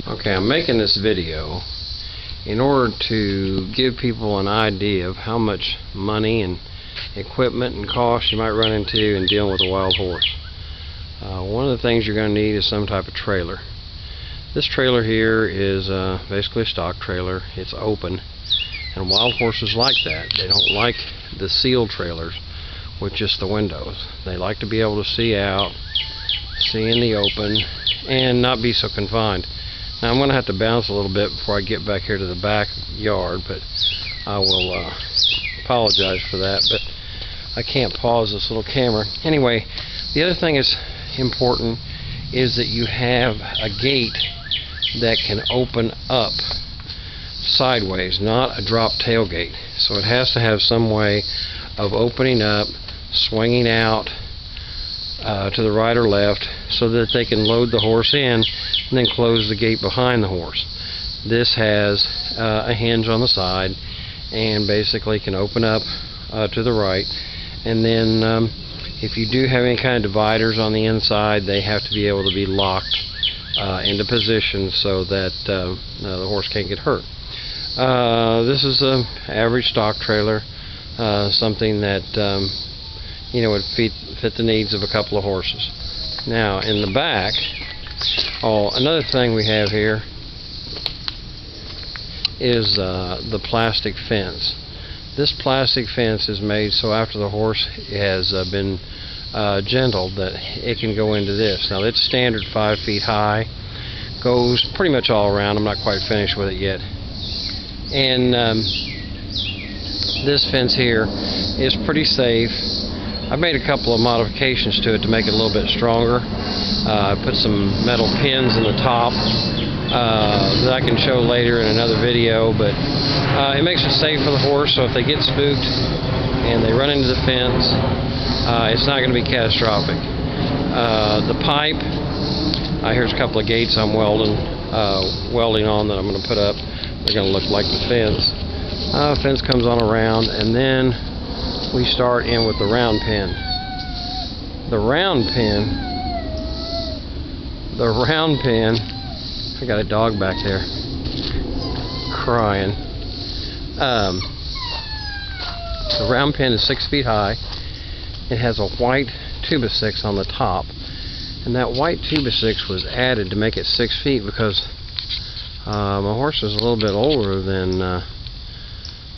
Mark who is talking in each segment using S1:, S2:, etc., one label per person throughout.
S1: Okay, I'm making this video in order to give people an idea of how much money and equipment and cost you might run into in dealing with a wild horse. One of the things you're going to need is some type of trailer. This trailer here is basically a stock trailer. It's open, and wild horses like that. They don't like the sealed trailers with just the windows. They like to be able to see out, see in the open, and not be so confined. Now I'm going to have to bounce a little bit before I get back here to the backyard, but I will apologize for that, but I can't pause this little camera. Anyway, the other thing is important is that you have a gate that can open up sideways, not a drop tailgate. So it has to have some way of opening up, swinging out to the right or left so that they can load the horse in and then close the gate behind the horse. This has a hinge on the side and basically can open up to the right, and then if you do have any kind of dividers on the inside, they have to be able to be locked into position so that the horse can't get hurt. This is an average stock trailer, something that would fit the needs of a couple of horses. Now in the back, another thing we have here is the plastic fence. This plastic fence is made so after the horse has been gentled that it can go into this. Now it's standard 5 feet high, goes pretty much all around. I'm not quite finished with it yet. And this fence here is pretty safe. I've made a couple of modifications to it to make it a little bit stronger. I put some metal pins in the top that I can show later in another video, but it makes it safe for the horse, so if they get spooked and they run into the fence, it's not going to be catastrophic. The pipe, here's a couple of gates I'm welding on that I'm going to put up. They're going to look like the fence. Fence comes on around, and then we start in with the round pin. The round pin, I got a dog back there crying. The round pin is 6 feet high. It has a white 2x6 on the top, and that white 2x6 was added to make it 6 feet because my horse is a little bit older than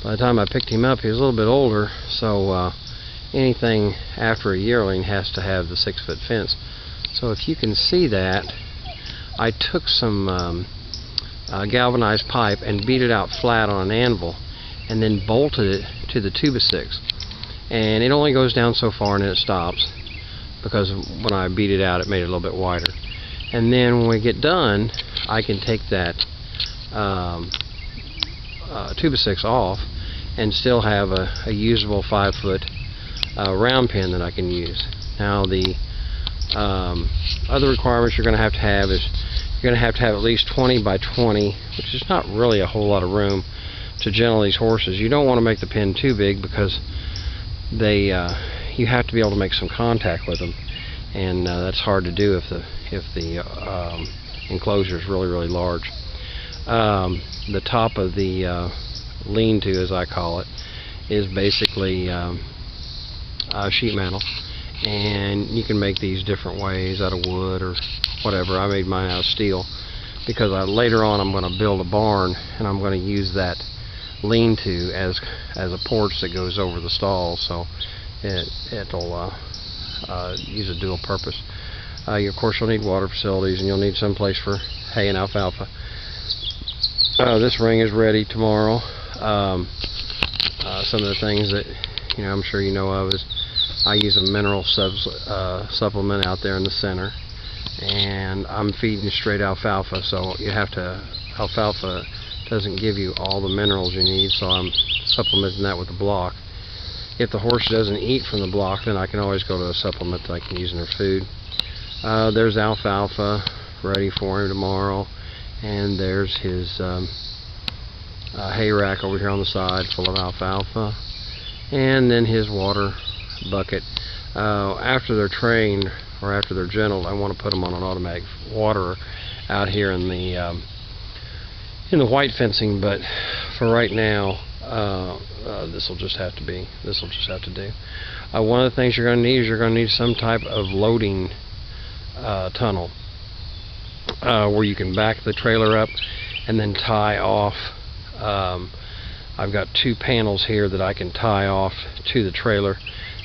S1: by the time I picked him up, he was a little bit older, so anything after a yearling has to have the 6 foot fence. So if you can see that, I took some galvanized pipe and beat it out flat on an anvil and then bolted it to the 2x6. And it only goes down so far and then it stops, because when I beat it out it made it a little bit wider. And then when we get done, I can take that 2x6 off and still have a usable 5 foot round pin that I can use. Now the other requirements you're going to have is you're going to have at least 20 by 20, which is not really a whole lot of room to gentle these horses. You don't want to make the pin too big because you have to be able to make some contact with them, and that's hard to do if the enclosure is really large. The top of the lean-to, as I call it, is basically a sheet metal, and you can make these different ways out of wood or whatever. I made mine out of steel because later on I'm going to build a barn and I'm going to use that lean-to as a porch that goes over the stall, so it'll use a dual purpose. Of course you'll need water facilities, and you'll need some place for hay and alfalfa. This ring is ready tomorrow. Some of the things that I'm sure you know of is I use a mineral supplement out there in the center, and I'm feeding straight alfalfa, so alfalfa doesn't give you all the minerals you need, so I'm supplementing that with a block. If the horse doesn't eat from the block, then I can always go to a supplement that I can use in their food. There's alfalfa ready for him tomorrow, and there's his hay rack over here on the side full of alfalfa, and then his water bucket. After they're trained or after they're gentled, I want to put them on an automatic waterer out here in the in the white fencing, but for right now, this will just have to do. One of the things you're going to need is you're going to need some type of loading tunnel where you can back the trailer up and then tie off. I've got 2 panels here that I can tie off to the trailer.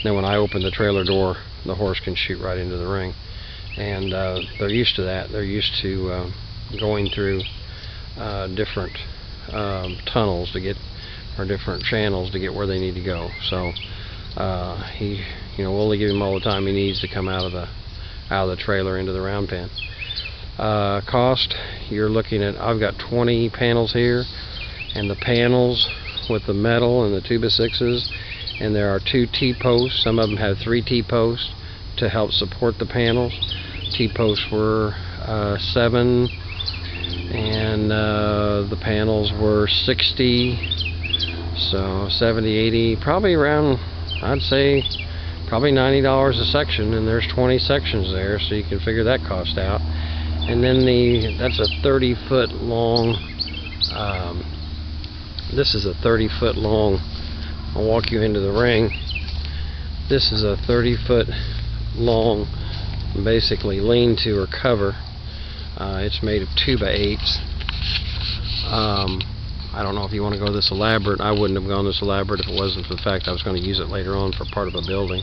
S1: Then when I open the trailer door, the horse can shoot right into the ring. And they're used to that. They're used to going through different tunnels to get, or different channels to get where they need to go. So we'll only give him all the time he needs to come out of the trailer into the round pen. Cost, you're looking at, I've got 20 panels here, and the panels with the metal and the 2x6s, and there are 2 T-posts. Some of them have 3 T-posts to help support the panels. T-posts were 7, and the panels were 60, so 70, 80, probably around, I'd say probably $90 a section, and there's 20 sections there, so you can figure that cost out. And then that's a 30-foot long, this is a 30-foot long, I'll walk you into the ring. This is a 30-foot long, basically lean-to or cover. It's made of 2x8s. I don't know if you want to go this elaborate. I wouldn't have gone this elaborate if it wasn't for the fact I was going to use it later on for part of a building.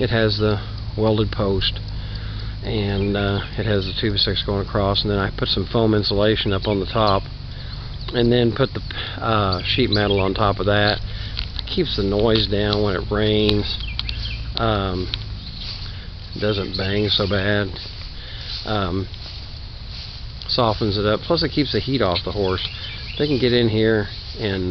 S1: It has the welded post, and it has the 2x6 going across, and then I put some foam insulation up on the top, and then put the sheet metal on top of that. Keeps the noise down when it rains. It doesn't bang so bad. Softens it up. Plus, it keeps the heat off the horse. They can get in here and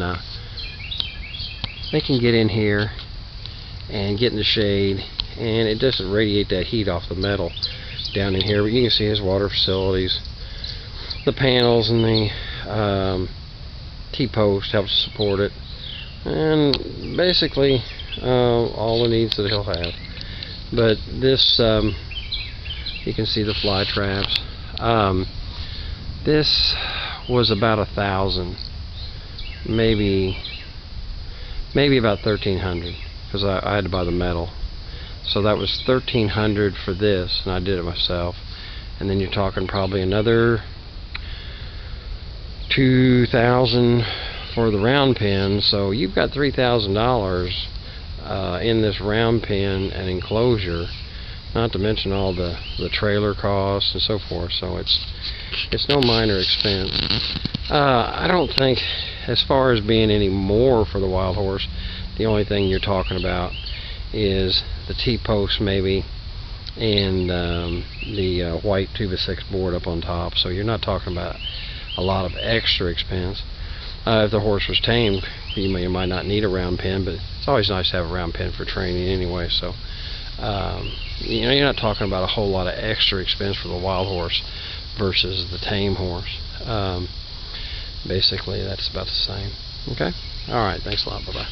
S1: get in the shade, and it doesn't radiate that heat off the metal down in here. But you can see his water facilities, the panels, and the T-post helps support it, and basically all the needs that he'll have. But this, you can see the fly traps. This was about 1,000, maybe about 1,300, because I had to buy the metal. So that was 1,300 for this, and I did it myself. And then you're talking probably another 2,000 for the round pen. So you've got $3,000 in this round pen and enclosure, not to mention all the trailer costs and so forth. So it's no minor expense. I don't think, as far as being any more for the wild horse, the only thing you're talking about is the T-post maybe, and the white 2x6 board up on top. So you're not talking about a lot of extra expense. If the horse was tamed, you might not need a round pen, but it's always nice to have a round pen for training anyway. So you're not talking about a whole lot of extra expense for the wild horse versus the tame horse. Basically, that's about the same. Okay? Alright, thanks a lot. Bye-bye.